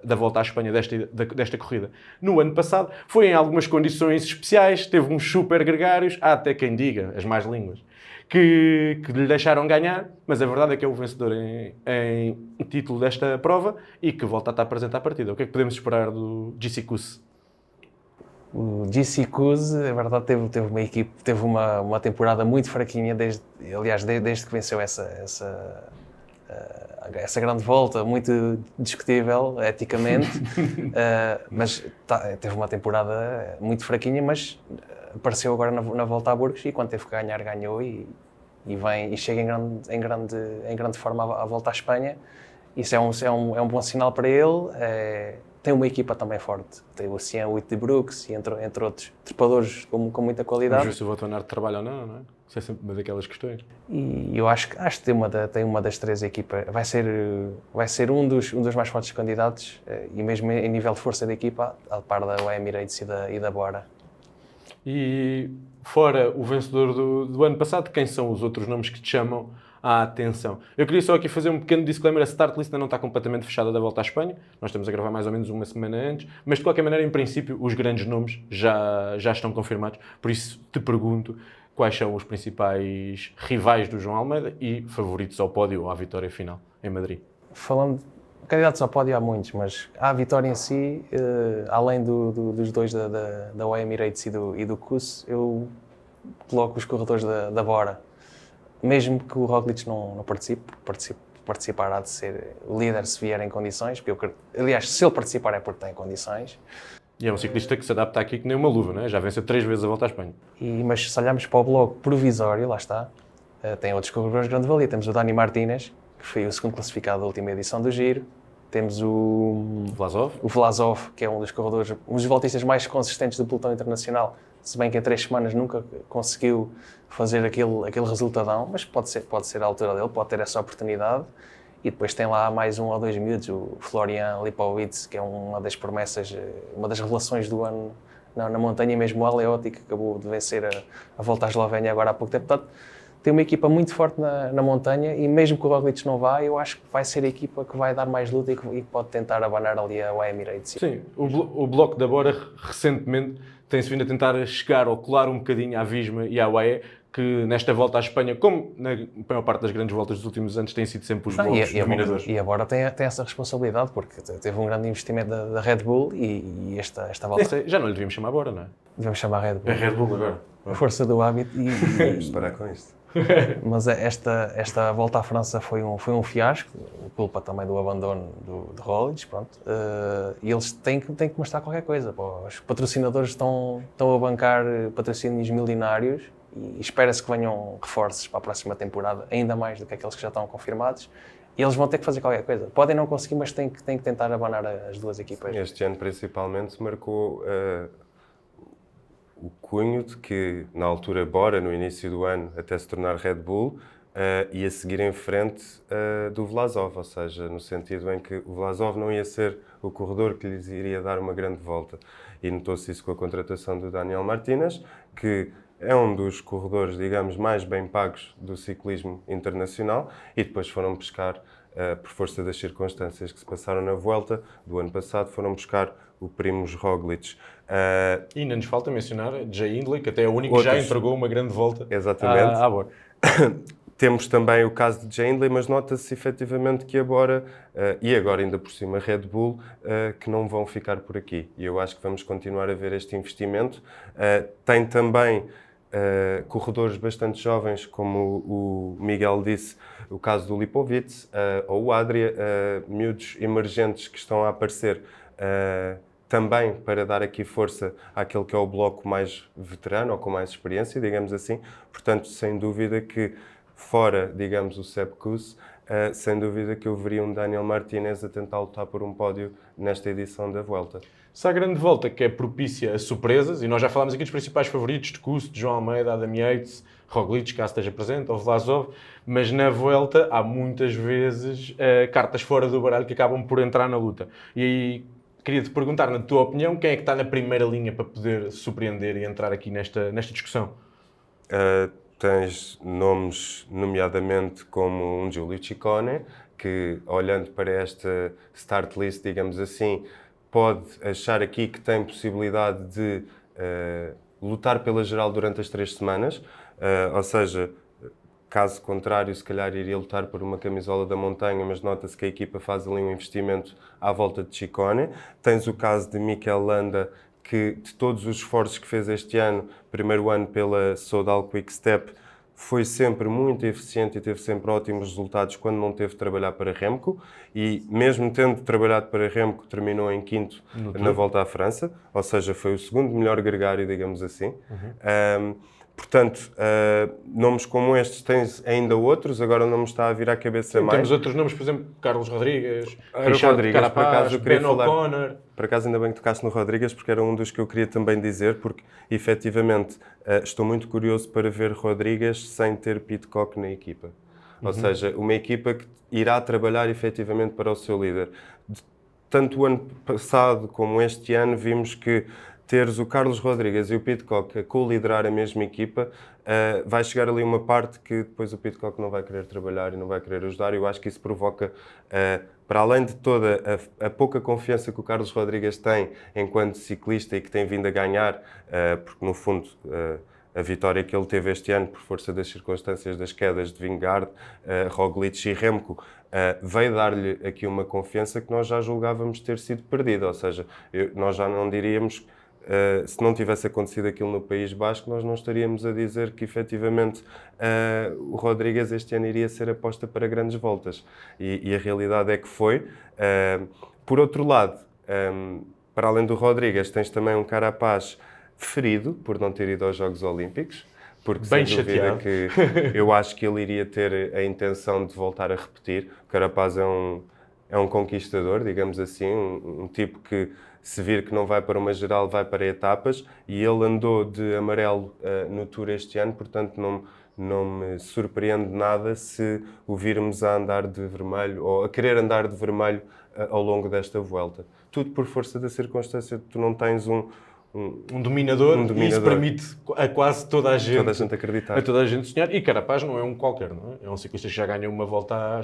da Volta à Espanha desta corrida. No ano passado, foi em algumas condições especiais, teve uns super gregários, há até quem diga, as más línguas, que lhe deixaram ganhar, mas a verdade é que é o vencedor em título desta prova e que volta a estar presente à partida. O que é que podemos esperar do GC Kuss? O GC Kuss, a verdade, teve uma equipe, teve uma temporada muito fraquinha, desde que venceu essa grande volta, muito discutível eticamente, mas teve uma temporada muito fraquinha, mas apareceu agora na Volta a Burgos e quando teve que ganhar, ganhou e chega em grande forma à Volta à Espanha. Isso é um bom sinal para ele. Tem uma equipa também forte. Tem o Cian Uite-de-Brooks e entre outros trepadores com muita qualidade. Vamos ver se o Votonar trabalha ou não é? Isso é sempre uma daquelas questões. E eu acho que tem uma das 3 equipas. Vai ser um dos mais fortes candidatos e mesmo em nível de força da equipa, a par da Emirates e da Bora. E fora o vencedor do ano passado, quem são os outros nomes que te chamam a atenção? Eu queria só aqui fazer um pequeno disclaimer, a start list ainda não está completamente fechada da Volta à Espanha, nós estamos a gravar mais ou menos uma semana antes, mas de qualquer maneira, em princípio, os grandes nomes já estão confirmados, por isso te pergunto quais são os principais rivais do João Almeida e favoritos ao pódio ou à vitória final em Madrid. Falando de candidatos ao pódio há muitos, mas a vitória em si, além dos dois da Emirates e do Kuss, eu coloco os corredores da Bora. Mesmo que o Roglic não participará de ser líder se vier em condições, porque aliás, se ele participar é porque tem condições. E é um ciclista que se adapta aqui que nem uma luva, não é? Já venceu 3 vezes a Volta à Espanha. Mas se olharmos para o bloco provisório, lá está, tem outros corredores de grande valia. Temos o Dani Martínez, que foi o segundo classificado da última edição do Giro. Temos o Vlasov, que é um dos corredores, um dos voltistas mais consistentes do pelotão internacional, se bem que em 3 semanas nunca conseguiu fazer aquele resultadão, mas pode ser a altura dele, pode ter essa oportunidade. E depois tem lá mais 1 ou 2 miúdos, o Florian Lipowitz, que é uma das promessas, uma das revelações do ano na montanha, e mesmo o Aleotti, que acabou de vencer a Volta à Eslovénia agora há pouco tempo. Portanto, tem uma equipa muito forte na montanha, e mesmo que o Roglic não vá, eu acho que vai ser a equipa que vai dar mais luta e que pode tentar abanar ali a Emirates. Sim, o bloco da Bora recentemente tem-se vindo a tentar chegar ou colar um bocadinho à Visma e à UAE, que nesta volta à Espanha, como na maior parte das grandes voltas dos últimos anos, têm sido sempre os blocos dominadores. E agora tem essa responsabilidade, porque teve um grande investimento da Red Bull e esta volta... Já não lhe devíamos chamar Bora, não é? Devemos chamar Red Bull. É Red Bull agora. A força do hábito. Vamos parar com isto. Mas esta volta à França foi um fiasco, culpa também do abandono de Roglic, pronto. E eles têm que mostrar qualquer coisa. Os patrocinadores estão a bancar patrocínios milionários, e espera-se que venham reforços para a próxima temporada, ainda mais do que aqueles que já estão confirmados. E eles vão ter que fazer qualquer coisa. Podem não conseguir, mas têm que tentar abanar as duas equipas. Este ano, principalmente, marcou o cunho de que, na altura, Bora, no início do ano, até se tornar Red Bull, ia seguir em frente do Vlasov, ou seja, no sentido em que o Vlasov não ia ser o corredor que lhes iria dar uma grande volta. E notou-se isso com a contratação do Daniel Martínez, que é um dos corredores, digamos, mais bem pagos do ciclismo internacional, e depois foram buscar, por força das circunstâncias que se passaram na Vuelta do ano passado, foram buscar o Primož Roglic. E ainda nos falta mencionar Jay Hindley, que até é o único que já entregou uma grande volta. Exatamente. À Bora. Temos também o caso de Jay Hindley, mas nota-se efetivamente que a Bora, e agora ainda por cima Red Bull, que não vão ficar por aqui. E eu acho que vamos continuar a ver este investimento. Tem também corredores bastante jovens, como o Miguel disse, o caso do Lipowitz ou o Adria, miúdos emergentes que estão a aparecer também para dar aqui força àquele que é o bloco mais veterano ou com mais experiência, digamos assim. Portanto, sem dúvida que fora, digamos, o Sepp Kuss, sem dúvida que eu veria um Daniel Martínez a tentar lutar por um pódio nesta edição da Vuelta. Se há grande volta que é propícia a surpresas, e nós já falámos aqui dos principais favoritos, de Kuss, de João Almeida, Adam Yates, Roglic, caso esteja presente, ou Vlasov, mas na Vuelta há muitas vezes cartas fora do baralho que acabam por entrar na luta. E aí queria-te perguntar, na tua opinião, quem é que está na primeira linha para poder surpreender e entrar aqui nesta discussão? Tens nomes, nomeadamente, como um Giulio Ciccone, que, olhando para esta start list, digamos assim, pode achar aqui que tem possibilidade de lutar pela geral durante as 3 semanas, ou seja, caso contrário, se calhar iria lutar por uma camisola da montanha, mas nota-se que a equipa faz ali um investimento à volta de Ciccone. Tens o caso de Mikel Landa, que de todos os esforços que fez este ano, primeiro ano pela Soudal Quick Step, foi sempre muito eficiente e teve sempre ótimos resultados quando não teve de trabalhar para Remco, e mesmo tendo trabalhado para Remco, terminou em 5º na Volta à França, ou seja, foi o segundo melhor gregário, digamos assim. Portanto, nomes como estes tens ainda outros, agora não me está a vir à cabeça mais. Temos outros nomes, por exemplo, Carlos Rodrigues, Richard Carapaz, Ben O'Connor. Por acaso ainda bem que tocaste no Rodrigues, porque era um dos que eu queria também dizer, porque efetivamente estou muito curioso para ver Rodrigues sem ter Pidcock na equipa. Ou seja, uma equipa que irá trabalhar efetivamente para o seu líder. Tanto o ano passado como este ano vimos que teres o Carlos Rodrigues e o Pidcock a co-liderar a mesma equipa, vai chegar ali uma parte que depois o Pidcock não vai querer trabalhar e não vai querer ajudar. Eu acho que isso provoca, para além de toda a pouca confiança que o Carlos Rodrigues tem enquanto ciclista e que tem vindo a ganhar, porque no fundo a vitória que ele teve este ano, por força das circunstâncias das quedas de Vingegaard, Roglic e Remco, veio dar-lhe aqui uma confiança que nós já julgávamos ter sido perdida. Ou seja, nós já não diríamos... se não tivesse acontecido aquilo no País Basco, nós não estaríamos a dizer que efetivamente o Rodrigues este ano iria ser aposta para grandes voltas. E a realidade é que foi. Por outro lado, para além do Rodrigues, tens também um Carapaz ferido por não ter ido aos Jogos Olímpicos, porque Bem sem dúvida chateado. que eu acho que ele iria ter a intenção de voltar a repetir. O Carapaz é um conquistador, digamos assim, um tipo que, se vir que não vai para uma geral, vai para etapas, e ele andou de amarelo no Tour este ano, portanto não me surpreende nada se o virmos a andar de vermelho ou a querer andar de vermelho ao longo desta volta. Tudo por força da circunstância, tu não tens um Dominador, Um e isso dominador. permite a quase toda a gente, acreditar. a toda a gente sonhar. E Carapaz não é um qualquer, não é? É um ciclista que já ganhou uma volta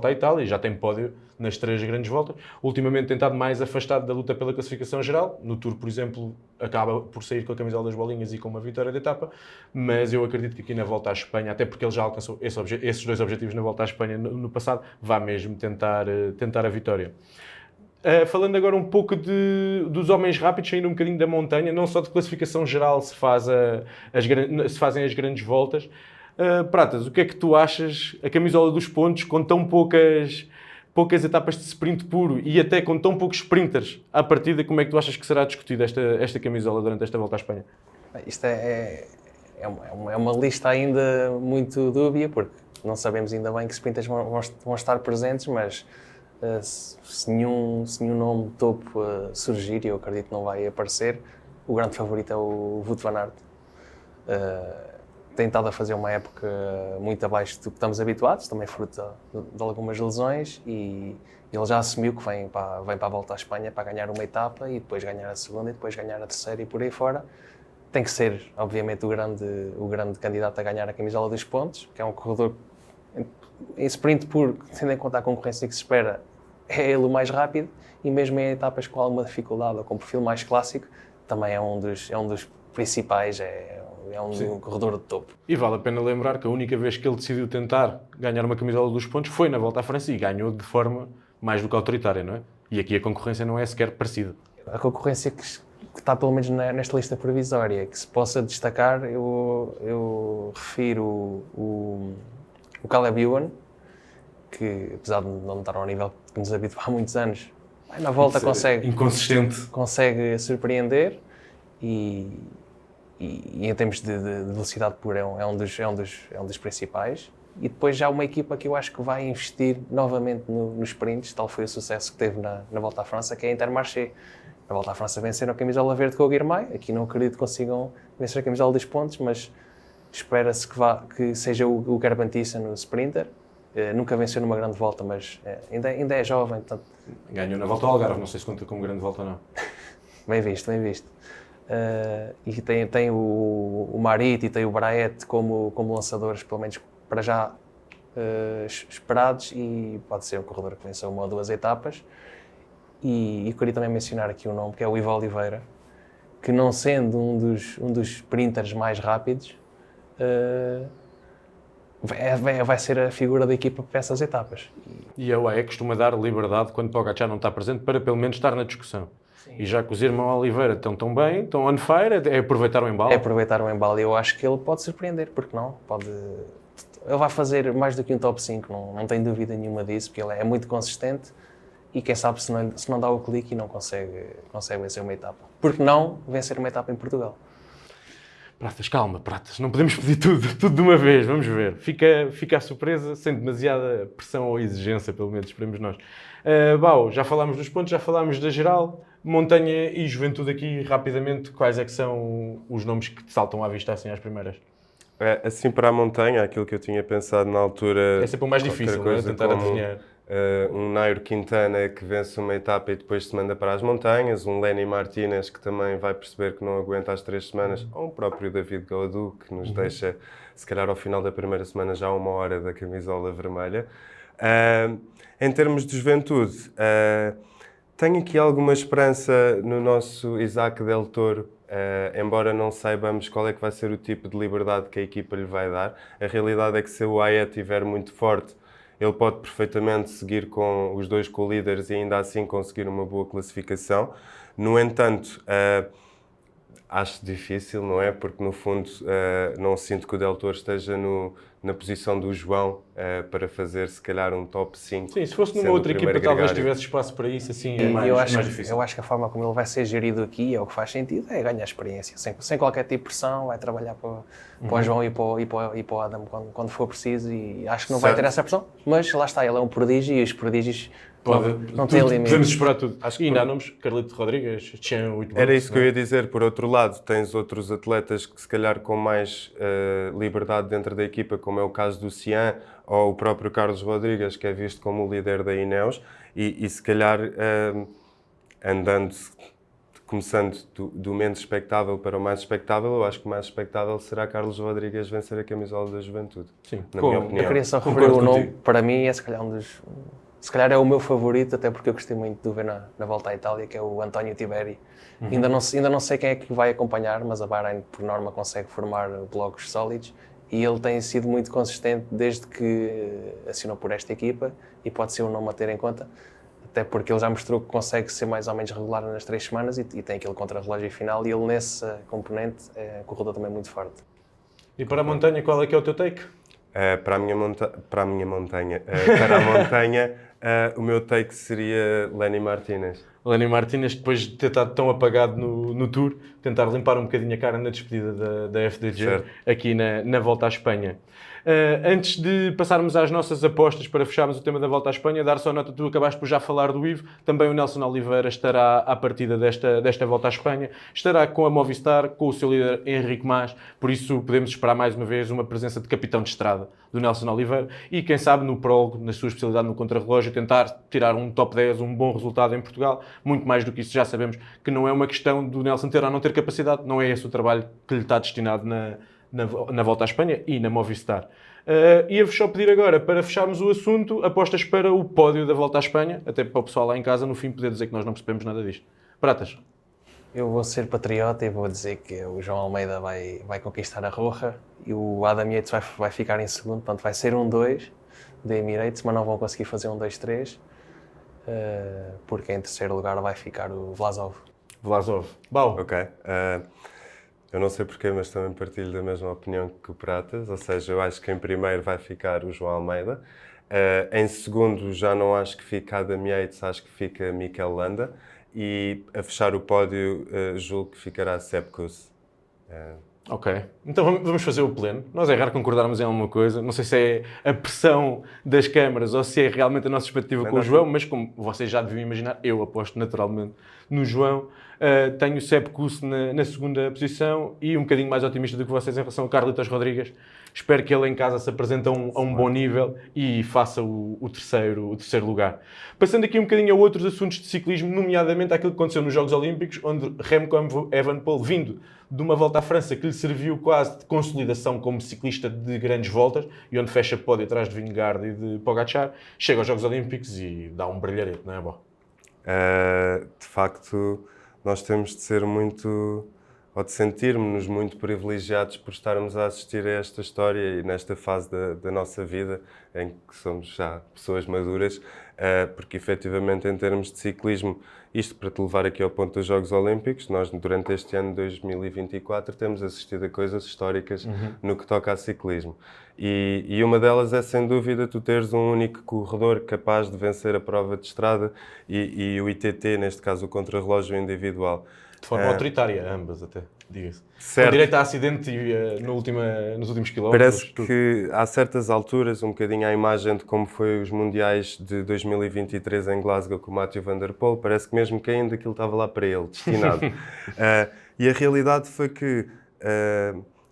à Itália e já tem pódio nas 3 grandes voltas. Ultimamente tem estado mais afastado da luta pela classificação geral. No Tour, por exemplo, acaba por sair com a camisola das bolinhas e com uma vitória de etapa. Mas eu acredito que aqui na volta à Espanha, até porque ele já alcançou esses 2 objetivos na volta à Espanha no passado, vai mesmo tentar a vitória. Falando agora um pouco dos homens rápidos, saindo um bocadinho da montanha, não só de classificação geral se fazem as grandes voltas. Pratas, o que é que tu achas? A camisola dos pontos, com tão poucas etapas de sprint puro e até com tão poucos sprinters à partida, como é que tu achas que será discutida esta camisola durante esta volta à Espanha? Isto é uma lista ainda muito dúbia, porque não sabemos ainda bem que sprinters vão estar presentes, mas se nenhum nome topo surgir, e eu acredito que não vai aparecer, o grande favorito é o Wout van Aert. Tem estado a fazer uma época muito abaixo do que estamos habituados, também fruto de algumas lesões, e ele já assumiu que vem para a volta à Espanha para ganhar uma etapa e depois ganhar a segunda e depois ganhar a terceira e por aí fora. Tem que ser, obviamente, o grande candidato a ganhar a camisola dos pontos, que é um corredor em sprint puro, tendo em conta a concorrência que se espera, é ele o mais rápido, e mesmo em etapas com alguma dificuldade ou com um perfil mais clássico, também é um dos principais, é um corredor de topo. E vale a pena lembrar que a única vez que ele decidiu tentar ganhar uma camisola dos pontos foi na volta à França e ganhou de forma mais do que autoritária, não é? E aqui a concorrência não é sequer parecida. A concorrência que está pelo menos nesta lista provisória, que se possa destacar, eu refiro o Caleb Ewan, que apesar de não estar ao nível que nos habitua há muitos anos, na volta consegue surpreender e em termos de velocidade pura é um dos principais. E depois já uma equipa que eu acho que vai investir novamente nos sprints, tal foi o sucesso que teve na Volta à França, que é a Intermarché. Na Volta à França venceram a camisola verde com o Guirmay, aqui não acredito que consigam vencer a camisola dos pontos, mas espera-se que seja o Garbantiça no sprinter. Nunca venceu numa grande volta, mas ainda é jovem. Portanto... Ganhou na volta ao Algarve, não sei se conta como grande volta ou não. Bem visto. E tem o Marit e tem o Braet como lançadores, pelo menos para já esperados, e pode ser um corredor que venceu 1 ou 2 etapas. E queria também mencionar aqui um nome, que é o Ivo Oliveira, que não sendo um dos sprinters mais rápidos, vai ser a figura da equipa para essas etapas. E a UAE costuma dar liberdade quando Pogacar não está presente para pelo menos estar na discussão. Sim. E já que os irmãos Oliveira estão tão bem, estão on fire, é aproveitar o embalo? É aproveitar o embalo, e eu acho que ele pode surpreender, porque não? Ele vai fazer mais do que um top 5, não tenho dúvida nenhuma disso, porque ele é muito consistente e quem sabe se não dá o clique e não consegue vencer uma etapa. Porque não vencer uma etapa em Portugal? Pratas, calma, Pratas, não podemos pedir tudo de uma vez, vamos ver. Fica a surpresa, sem demasiada pressão ou exigência, pelo menos esperemos nós. Bau, já falámos dos pontos, já falámos da geral, montanha e juventude aqui, rapidamente, quais é que são os nomes que te saltam à vista assim às primeiras? Assim, para a montanha, aquilo que eu tinha pensado na altura... É sempre o mais difícil, não é? Tentar adivinhar. Um Nairo Quintana que vence uma etapa e depois se manda para as montanhas, um Lenny Martinez que também vai perceber que não aguenta as 3 semanas, ou o próprio David Gaudu que nos deixa, se calhar ao final da primeira semana, já 1 hora da camisola vermelha. Em termos de juventude, tenho aqui alguma esperança no nosso Isaac Del Toro, embora não saibamos qual é que vai ser o tipo de liberdade que a equipa lhe vai dar. A realidade é que se o UAE estiver muito forte, ele pode perfeitamente seguir com os 2 co-líderes e ainda assim conseguir uma boa classificação. No entanto, acho difícil, não é? Porque no fundo não sinto que o Del Toro esteja no na posição do João para fazer, se calhar, um top 5. Sim, se fosse numa sendo outra o primeiro equipa, talvez gregário. tivesse espaço para isso, assim, E é mais, eu é acho, mais difícil. eu acho que a forma como ele vai ser gerido aqui, é o que faz sentido, é ganhar experiência. Sem qualquer tipo de pressão, vai trabalhar para o João e para o Adam quando for preciso, e acho que não vai ter Certo. essa pressão. Mas lá está, ele é um prodígio e os prodígios não têm Tudo, limite. podemos esperar tudo. Acho que E ainda há nomes, Carlito Rodrigues, Tchan Huitbox. Era isso que eu ia dizer. Por outro lado, tens outros atletas que, se calhar, com mais liberdade dentro da equipa, como é o caso do Cian ou o próprio Carlos Rodrigues, que é visto como o líder da Ineos, e se calhar, andando, começando do menos expectável para o mais expectável, eu acho que o mais expectável será Carlos Rodrigues vencer a camisola da Juventude. Sim, na minha Eu opinião. queria só referir Concordo o nome, contigo. para mim é se calhar se calhar é o meu favorito, até porque eu gostei muito de o ver na Volta à Itália, que é o António Tiberi. Ainda não sei quem é que vai acompanhar, mas a Bahrein, por norma, consegue formar blocos sólidos e ele tem sido muito consistente desde que assinou por esta equipa e pode ser um nome a ter em conta, até porque ele já mostrou que consegue ser mais ou menos regular nas 3 semanas e tem aquele contra-relógio final e ele nesse componente é um corredor também muito forte. E para a montanha, qual é que é o teu take? Para a minha montanha, para a montanha, o meu take seria Lenny Martinez. Lenny Martínez, depois de ter estado tão apagado no Tour, tentar limpar um bocadinho a cara na despedida da FDG, Certo. aqui na Volta à Espanha. Antes de passarmos às nossas apostas para fecharmos o tema da Volta à Espanha, dar só nota, tu acabaste por já falar do Ivo, também o Nelson Oliveira estará à partida desta Volta à Espanha, estará com a Movistar, com o seu líder Henrique Mas, por isso podemos esperar mais uma vez uma presença de capitão de estrada do Nelson Oliveira e quem sabe no prólogo, na sua especialidade no contrarrelógio, tentar tirar um top 10, um bom resultado em Portugal. Muito mais do que isso já sabemos que não é uma questão do Nelson ter ou não ter capacidade, não é esse o trabalho que lhe está destinado na Volta à Espanha e na Movistar. Ia-vos só pedir agora, para fecharmos o assunto, apostas para o pódio da Volta à Espanha, até para o pessoal lá em casa, no fim, poder dizer que nós não percebemos nada disto. Pratas? Eu vou ser patriota e vou dizer que o João Almeida vai conquistar a Roja e o Adam Yates vai ficar em segundo, portanto vai ser 1-2 da Emirates, mas não vão conseguir fazer 1-2-3, porque em terceiro lugar vai ficar o Vlasov. Vlasov. Bau. Ok. Eu não sei porquê, mas também partilho da mesma opinião que o Pratas, ou seja, eu acho que em primeiro vai ficar o João Almeida. Em segundo, já não acho que fica Adam Yates, acho que fica Mikel Landa. E a fechar o pódio, julgo que ficará Sepp Kuss. Ok, então vamos fazer o pleno. Nós é raro concordarmos em alguma coisa. Não sei se é a pressão das câmaras ou se é realmente a nossa expectativa com o João, mas como vocês já deviam imaginar, eu aposto naturalmente no João. Tenho o Sepp Kuss na segunda posição e um bocadinho mais otimista do que vocês em relação ao Carlitos Rodrigues. Espero que ele em casa se apresente a um bom nível e faça o terceiro lugar. Passando aqui um bocadinho a outros assuntos de ciclismo, nomeadamente aquilo que aconteceu nos Jogos Olímpicos, onde Remco Evenepoel, vindo de uma volta à França que lhe serviu quase de consolidação como ciclista de grandes voltas e onde fecha pódio atrás de Vingegaard e de Pogacar, chega aos Jogos Olímpicos e dá um brilharete, não é, Bó? De facto, nós temos de ser muito, ou de sentirmos-nos muito privilegiados por estarmos a assistir a esta história e nesta fase da nossa vida em que somos já pessoas maduras, porque efetivamente em termos de ciclismo, isto para te levar aqui ao ponto dos Jogos Olímpicos, nós durante este ano de 2024 temos assistido a coisas históricas no que toca a ciclismo. E uma delas é, sem dúvida, tu teres um único corredor capaz de vencer a prova de estrada e o ITT, neste caso o contrarrelógio individual. De forma autoritária, ambas até, diga-se. Certo. Com direito a acidente e nos últimos quilómetros. Parece tudo. que há certas alturas, um bocadinho à imagem de como foi os Mundiais de 2023 em Glasgow com o Mathieu Van Der Poel, parece que mesmo caindo aquilo estava lá para ele, destinado. E a realidade foi que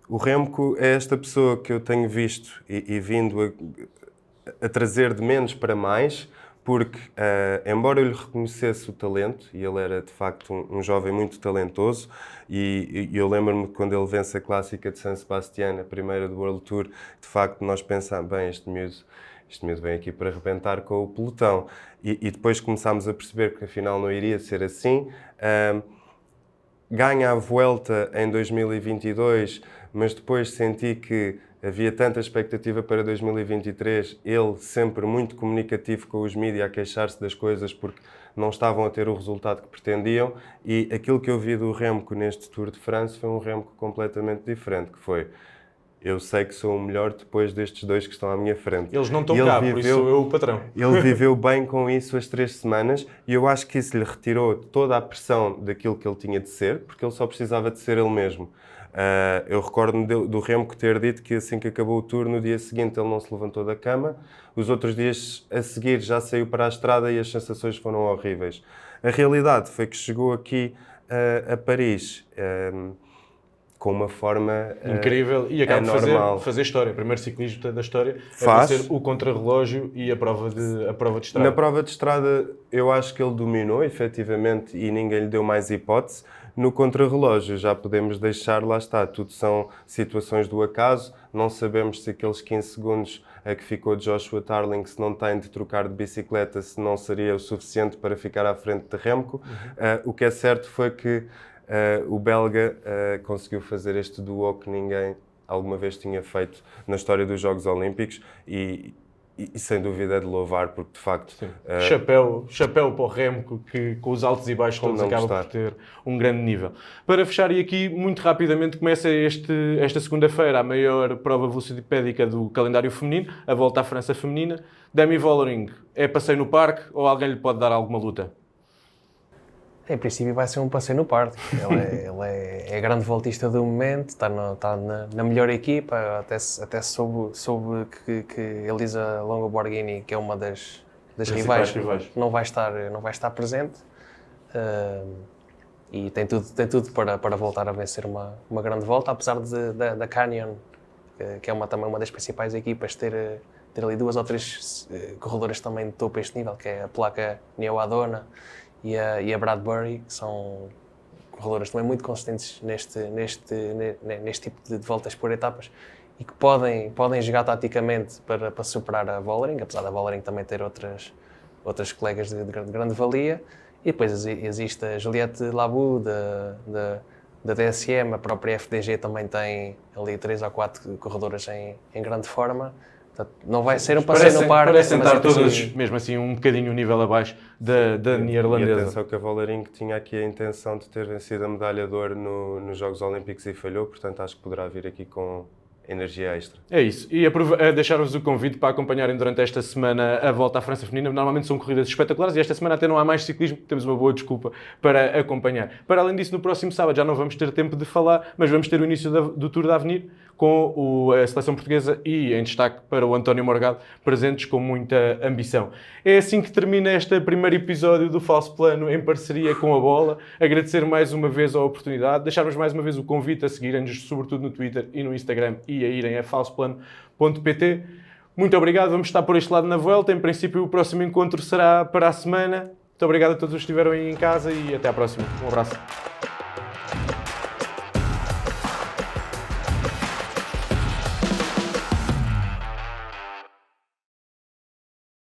o Remco é esta pessoa que eu tenho visto e vindo a trazer de menos para mais, porque, embora eu lhe reconhecesse o talento, e ele era de facto um jovem muito talentoso, e eu lembro-me que quando ele vence a clássica de San Sebastián, a primeira do World Tour, de facto nós pensámos, bem, este miúdo vem aqui para arrebentar com o pelotão. E depois começámos a perceber que afinal não iria ser assim. Ganha a Vuelta em 2022, mas depois senti que havia tanta expectativa para 2023, ele sempre muito comunicativo com os mídias, a queixar-se das coisas porque não estavam a ter o resultado que pretendiam, e aquilo que eu vi do Remco neste Tour de France foi um Remco completamente diferente, que foi eu sei que sou o melhor depois destes dois que estão à minha frente. Eles não estão E ele cá, por isso sou eu o patrão. Ele viveu bem com isso as 3 semanas e eu acho que isso lhe retirou toda a pressão daquilo que ele tinha de ser, porque ele só precisava de ser ele mesmo. Eu recordo-me do Remco ter dito que assim que acabou o tour, no dia seguinte ele não se levantou da cama, os outros dias a seguir já saiu para a estrada e as sensações foram horríveis. A realidade foi que chegou aqui a Paris com uma forma incrível e acaba de anormal. fazer história. O primeiro ciclista da história Faz. é ser o contrarrelógio e a prova de estrada. Na prova de estrada eu acho que ele dominou efetivamente e ninguém lhe deu mais hipótese. No contrarrelógio já podemos deixar, lá está, tudo são situações do acaso, não sabemos se aqueles 15 segundos a que ficou Joshua Tarling, se não tem de trocar de bicicleta, se não seria o suficiente para ficar à frente de Remco. O que é certo foi que o belga conseguiu fazer este duo que ninguém alguma vez tinha feito na história dos Jogos Olímpicos e sem dúvida é de louvar, porque de facto... Chapéu para o Remco, que com os altos e baixos todos acaba por ter um grande nível. Para fechar, e aqui muito rapidamente, começa esta segunda-feira a maior prova velocipédica do calendário feminino, a Volta à França Feminina. Demi Vollering, é passeio no parque ou alguém lhe pode dar alguma luta? Em princípio vai ser um passeio no parque. Ele é grande voltista do momento, está na melhor equipa, até soube que Elisa Longo Borghini, que é uma das rivais, não vai estar presente. E tem tudo para voltar a vencer uma grande volta, apesar da Canyon, que é também uma das principais equipas, ter ali 2 ou 3 corredoras também de topo a este nível, que é a placa Neo Adona e a Bradbury, que são corredoras também muito consistentes neste tipo de voltas por etapas e que podem jogar taticamente para superar a Vollering, apesar da Vollering também ter outras colegas de grande valia. E depois existe a Juliette Labou da DSM, a própria FDG também tem ali 3 ou 4 corredoras em grande forma. Portanto, não vai ser um passeio no parque. Parecem estar todas, mesmo assim, um bocadinho o nível abaixo da neerlandesa. E atenção que a Vollering tinha aqui a intenção de ter vencido a medalha de ouro nos Jogos Olímpicos e falhou, portanto acho que poderá vir aqui com energia extra. É isso. E deixar-vos o convite para acompanharem durante esta semana a Volta à França Feminina. Normalmente são corridas espetaculares e esta semana até não há mais ciclismo, temos uma boa desculpa para acompanhar. Para além disso, no próximo sábado já não vamos ter tempo de falar, mas vamos ter o início do Tour da Avenir com a seleção portuguesa e em destaque para o António Morgado, presentes com muita ambição. É assim que termina este primeiro episódio do Falso Plano em parceria com a Bola. Agradecer mais uma vez a oportunidade, deixar-vos mais uma vez o convite a seguirem-nos, sobretudo no Twitter e no Instagram, e a irem a falsoplano.pt. Muito obrigado, vamos estar por este lado na volta. Em princípio, o próximo encontro será para a semana. Muito obrigado a todos os que estiveram aí em casa e até à próxima. Um abraço.